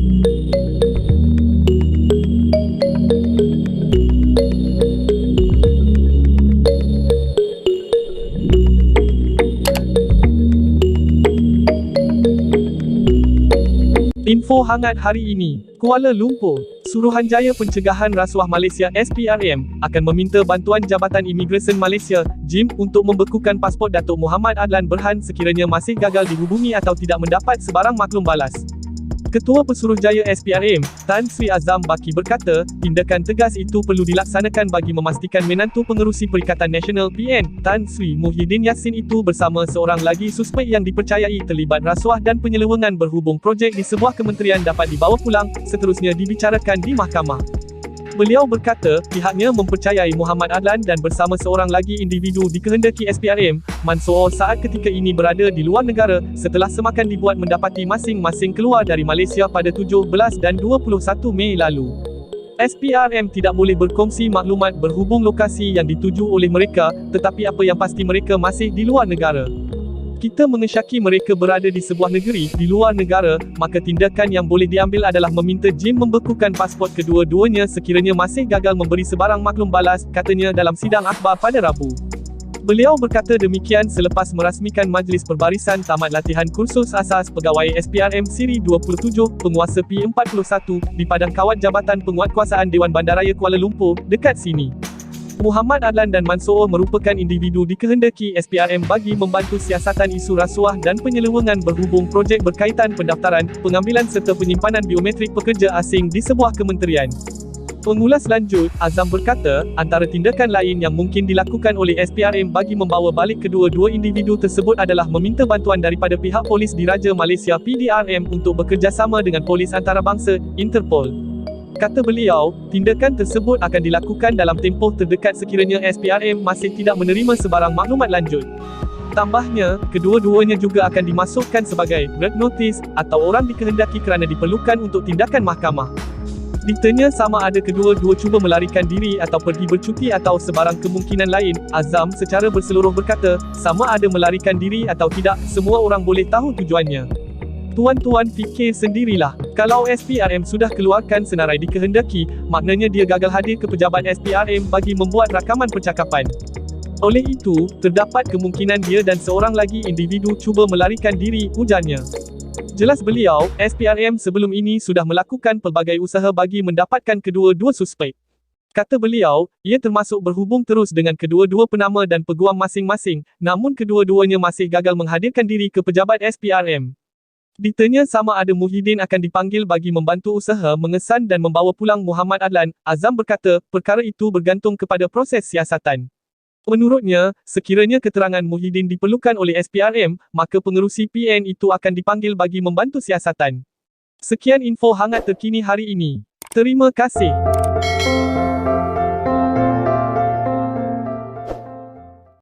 Info hangat hari ini, Kuala Lumpur, Suruhanjaya Pencegahan Rasuah Malaysia SPRM akan meminta bantuan Jabatan Imigresen Malaysia JIM untuk membekukan pasport Datuk Muhammad Adlan Berhan sekiranya masih gagal dihubungi atau tidak mendapat sebarang maklum balas. Ketua Pesuruhjaya SPRM, Tan Sri Azam Baki berkata, tindakan tegas itu perlu dilaksanakan bagi memastikan menantu pengerusi Perikatan Nasional PN, Tan Sri Muhyiddin Yassin itu bersama seorang lagi suspek yang dipercayai terlibat rasuah dan penyelewengan berhubung projek di sebuah kementerian dapat dibawa pulang, seterusnya dibicarakan di mahkamah. Beliau berkata, pihaknya mempercayai Muhammad Adlan dan bersama seorang lagi individu dikehendaki SPRM, Mansoor saat ketika ini berada di luar negara, setelah semakan dibuat mendapati masing-masing keluar dari Malaysia pada 17 dan 21 Mei lalu. SPRM tidak boleh berkongsi maklumat berhubung lokasi yang dituju oleh mereka, tetapi apa yang pasti mereka masih di luar negara. Kita mengesyaki mereka berada di sebuah negeri, di luar negara, maka tindakan yang boleh diambil adalah meminta JIM membekukan pasport kedua-duanya sekiranya masih gagal memberi sebarang maklum balas, katanya dalam sidang akhbar pada Rabu. Beliau berkata demikian selepas merasmikan Majlis Perbarisan Tamat Latihan Kursus Asas Pegawai SPRM Siri 27, Penguasa P41, di Padang Kawat Jabatan Penguatkuasaan Dewan Bandaraya Kuala Lumpur, dekat sini. Muhammad Adlan dan Mansoor merupakan individu dikehendaki SPRM bagi membantu siasatan isu rasuah dan penyelewengan berhubung projek berkaitan pendaftaran, pengambilan serta penyimpanan biometrik pekerja asing di sebuah kementerian. Pengulas lanjut, Azam berkata, antara tindakan lain yang mungkin dilakukan oleh SPRM bagi membawa balik kedua-dua individu tersebut adalah meminta bantuan daripada pihak Polis Diraja Malaysia PDRM untuk bekerjasama dengan Polis Antarabangsa, Interpol. Kata beliau, tindakan tersebut akan dilakukan dalam tempoh terdekat sekiranya SPRM masih tidak menerima sebarang maklumat lanjut. Tambahnya, kedua-duanya juga akan dimasukkan sebagai red notice atau orang dikehendaki kerana diperlukan untuk tindakan mahkamah. Ditanya sama ada kedua-dua cuba melarikan diri atau pergi bercuti atau sebarang kemungkinan lain, Azam secara berseluruh berkata, sama ada melarikan diri atau tidak, semua orang boleh tahu tujuannya. Tuan-tuan fikir sendirilah, kalau SPRM sudah keluarkan senarai dikehendaki, maknanya dia gagal hadir ke pejabat SPRM bagi membuat rakaman percakapan. Oleh itu, terdapat kemungkinan dia dan seorang lagi individu cuba melarikan diri, ujarnya. Jelas beliau, SPRM sebelum ini sudah melakukan pelbagai usaha bagi mendapatkan kedua-dua suspek. Kata beliau, ia termasuk berhubung terus dengan kedua-dua penama dan peguam masing-masing, namun kedua-duanya masih gagal menghadirkan diri ke pejabat SPRM. Ditanya sama ada Muhyiddin akan dipanggil bagi membantu usaha mengesan dan membawa pulang Muhammad Adlan, Azam berkata, perkara itu bergantung kepada proses siasatan. Menurutnya, sekiranya keterangan Muhyiddin diperlukan oleh SPRM, maka pengerusi PN itu akan dipanggil bagi membantu siasatan. Sekian info hangat terkini hari ini. Terima kasih.